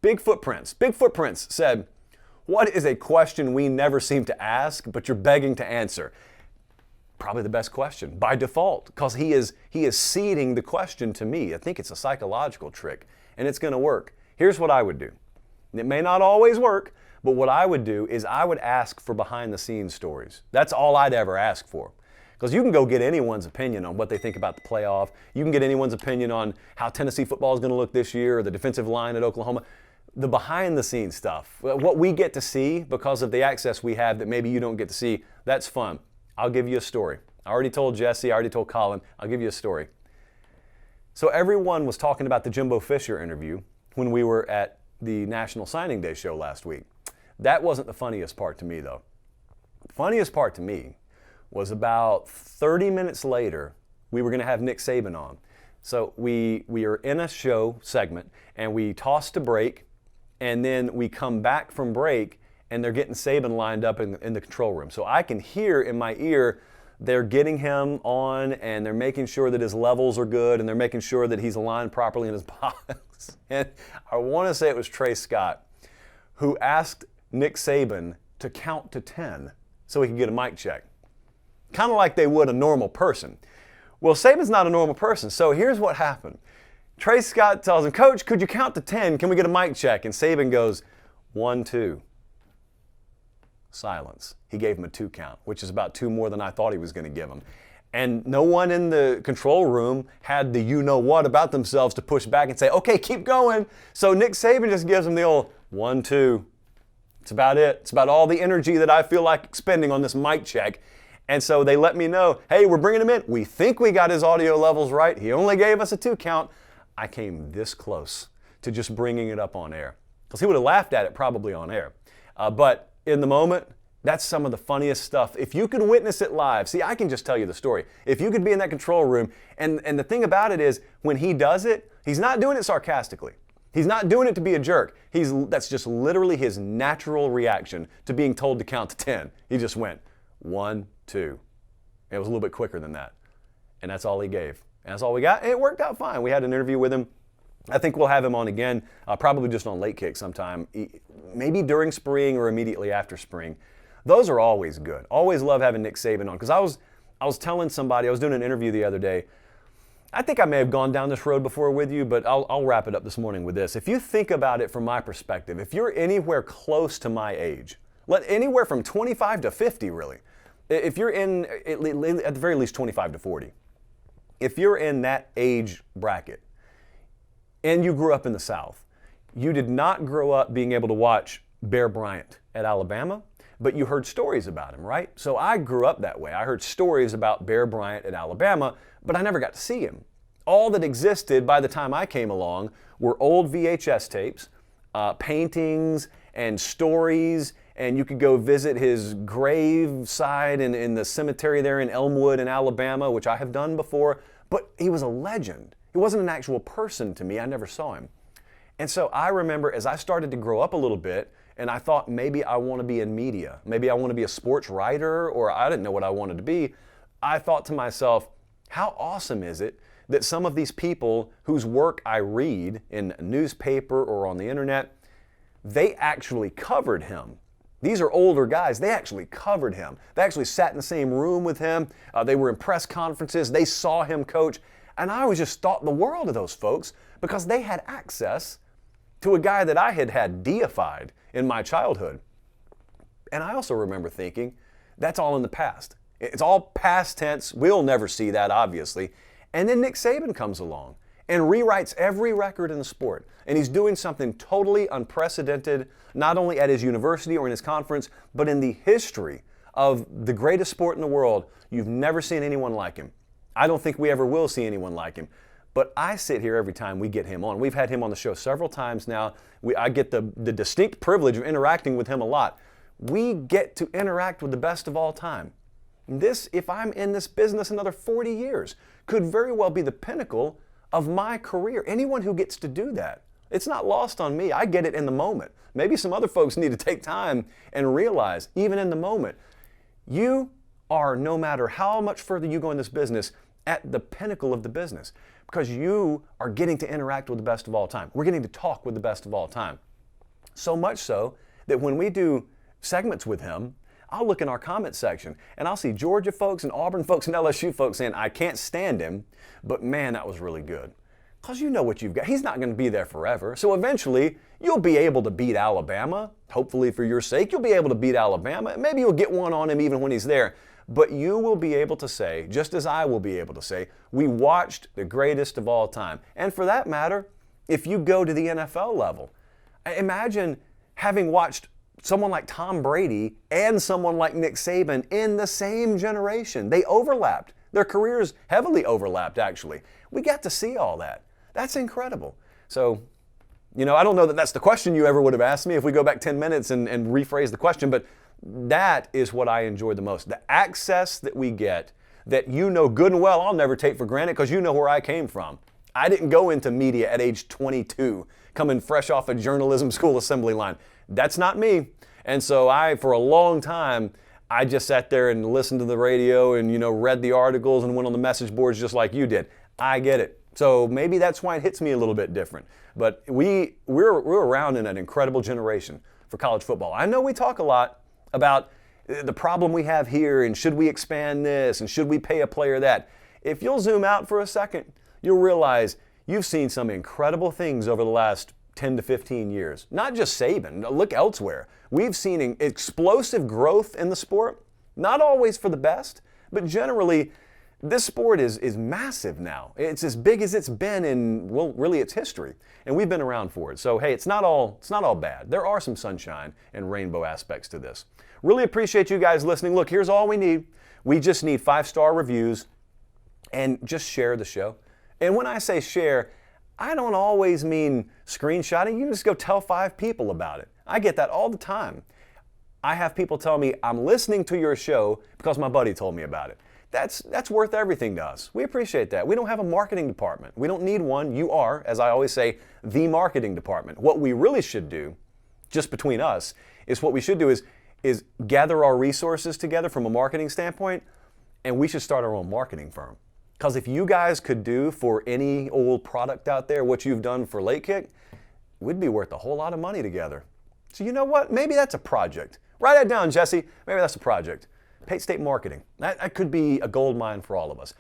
Big Footprints. Big Footprints said, what is a question we never seem to ask, but you're begging to answer? Probably the best question by default, because he is seeding the question to me. I think it's a psychological trick, and it's going to work. Here's what I would do. It may not always work, but what I would do is I would ask for behind-the-scenes stories. That's all I'd ever ask for. Because you can go get anyone's opinion on what they think about the playoff. You can get anyone's opinion on how Tennessee football is going to look this year, or the defensive line at Oklahoma. The behind-the-scenes stuff, what we get to see because of the access we have that maybe you don't get to see, that's fun. I'll give you a story. I already told Jesse, I already told Colin, I'll give you a story. So everyone was talking about the Jimbo Fisher interview when we were at the National Signing Day show last week. That wasn't the funniest part to me, though. The funniest part to me was about 30 minutes later, we were going to have Nick Saban on. So we are in a show segment, and we toss to break, and then we come back from break, and they're getting Saban lined up in the control room. So I can hear in my ear they're getting him on, and they're making sure that his levels are good, and they're making sure that he's aligned properly in his box. And I want to say it was Trey Scott who asked Nick Saban to count to 10 so he could get a mic check. Kind of like they would a normal person. Well, Saban's not a normal person, so here's what happened. Trey Scott tells him, Coach, could you count to 10? Can we get a mic check? And Saban goes, 1, 2. Silence. He gave him a 2 count, which is about 2 more than I thought he was going to give him. And no one in the control room had the you-know-what about themselves to push back and say, okay, keep going. So Nick Saban just gives him the old 1, 2. It's about it. It's about all the energy that I feel like expending on this mic check. And so they let me know, hey, we're bringing him in. We think we got his audio levels right. He only gave us a 2 count. I came this close to just bringing it up on air, because he would have laughed at it probably on air. But in the moment, that's some of the funniest stuff. If you could witness it live, see, I can just tell you the story. If you could be in that control room, and the thing about it is, when he does it, he's not doing it sarcastically. He's not doing it to be a jerk. That's just literally his natural reaction to being told to count to 10. He just went 1, 2. It was a little bit quicker than that. And that's all he gave. And that's all we got. And it worked out fine. We had an interview with him. I think we'll have him on again, probably just on Late Kick sometime, maybe during spring or immediately after spring. Those are always good. Always love having Nick Saban on, because I was telling somebody, I was doing an interview the other day. I think I may have gone down this road before with you, but I'll wrap it up this morning with this. If you think about it from my perspective, if you're anywhere close to my age, anywhere from 25 to 50 really, if you're in at the very least 25 to 40, if you're in that age bracket and you grew up in the South, you did not grow up being able to watch Bear Bryant at Alabama, but you heard stories about him, right? So I grew up that way. I heard stories about Bear Bryant at Alabama, but I never got to see him. All that existed by the time I came along were old VHS tapes, paintings, and stories, and you could go visit his grave side in the cemetery there in Elmwood in Alabama, which I have done before, but he was a legend. He wasn't an actual person to me. I never saw him. And so I remember as I started to grow up a little bit, and I thought maybe I want to be in media. Maybe I want to be a sports writer, or I didn't know what I wanted to be. I thought to myself, how awesome is it that some of these people whose work I read in a newspaper or on the internet, they actually covered him. These are older guys. They actually covered him. They actually sat in the same room with him. They were in press conferences. They saw him coach. And I always just thought the world of those folks, because they had access to a guy that I had deified in my childhood. And I also remember thinking, that's all in the past. It's all past tense. We'll never see that, obviously. And then Nick Saban comes along and rewrites every record in the sport. And he's doing something totally unprecedented, not only at his university or in his conference, but in the history of the greatest sport in the world. You've never seen anyone like him. I don't think we ever will see anyone like him. But I sit here every time we get him on. We've had him on the show several times now. I get the distinct privilege of interacting with him a lot. We get to interact with the best of all time. This, if I'm in this business another 40 years, could very well be the pinnacle of my career. Anyone who gets to do that, it's not lost on me. I get it in the moment. Maybe some other folks need to take time and realize, even in the moment, you are, no matter how much further you go in this business, at the pinnacle of the business, because you are getting to interact with the best of all time. We're getting to talk with the best of all time. So much so that when we do segments with him, I'll look in our comment section and I'll see Georgia folks and Auburn folks and LSU folks saying, I can't stand him, but man, that was really good. Because you know what you've got. He's not going to be there forever. So eventually, you'll be able to beat Alabama. Hopefully for your sake, you'll be able to beat Alabama. Maybe you'll get one on him even when he's there. But you will be able to say, just as I will be able to say, we watched the greatest of all time. And for that matter, if you go to the NFL level, imagine having watched someone like Tom Brady and someone like Nick Saban in the same generation. They overlapped. Their careers heavily overlapped, actually. We got to see all that. That's incredible. So, I don't know that that's the question you ever would have asked me if we go back 10 minutes and rephrase the question, but that is what I enjoyed the most. The access that we get that good and well I'll never take for granted because you know where I came from. I didn't go into media at age 22, coming fresh off a journalism school assembly line. That's not me. And so for a long time, I just sat there and listened to the radio and, read the articles and went on the message boards just like you did. I get it. So maybe that's why it hits me a little bit different. But we're around in an incredible generation for college football. I know we talk a lot about the problem we have here and should we expand this and should we pay a player that. If you'll zoom out for a second, you'll realize you've seen some incredible things over the last 10 to 15 years. Not just Saban, look elsewhere. We've seen explosive growth in the sport, not always for the best, but generally this sport is massive now. It's as big as it's been in, really its history. And we've been around for it. So hey, it's not all bad. There are some sunshine and rainbow aspects to this. Really appreciate you guys listening. Look, here's all we need. We just need 5-star reviews and just share the show. And when I say share, I don't always mean screenshotting. You can just go tell 5 people about it. I get that all the time. I have people tell me, I'm listening to your show because my buddy told me about it. That's worth everything to us. We appreciate that. We don't have a marketing department. We don't need one. You are, as I always say, the marketing department. What we really should do, just between us, is gather our resources together from a marketing standpoint, and we should start our own marketing firm. Because if you guys could do for any old product out there what you've done for Late Kick, we'd be worth a whole lot of money together. So you know what? Maybe that's a project. Write that down, Jesse. Maybe that's a project. Pate State Marketing. That could be a gold mine for all of us.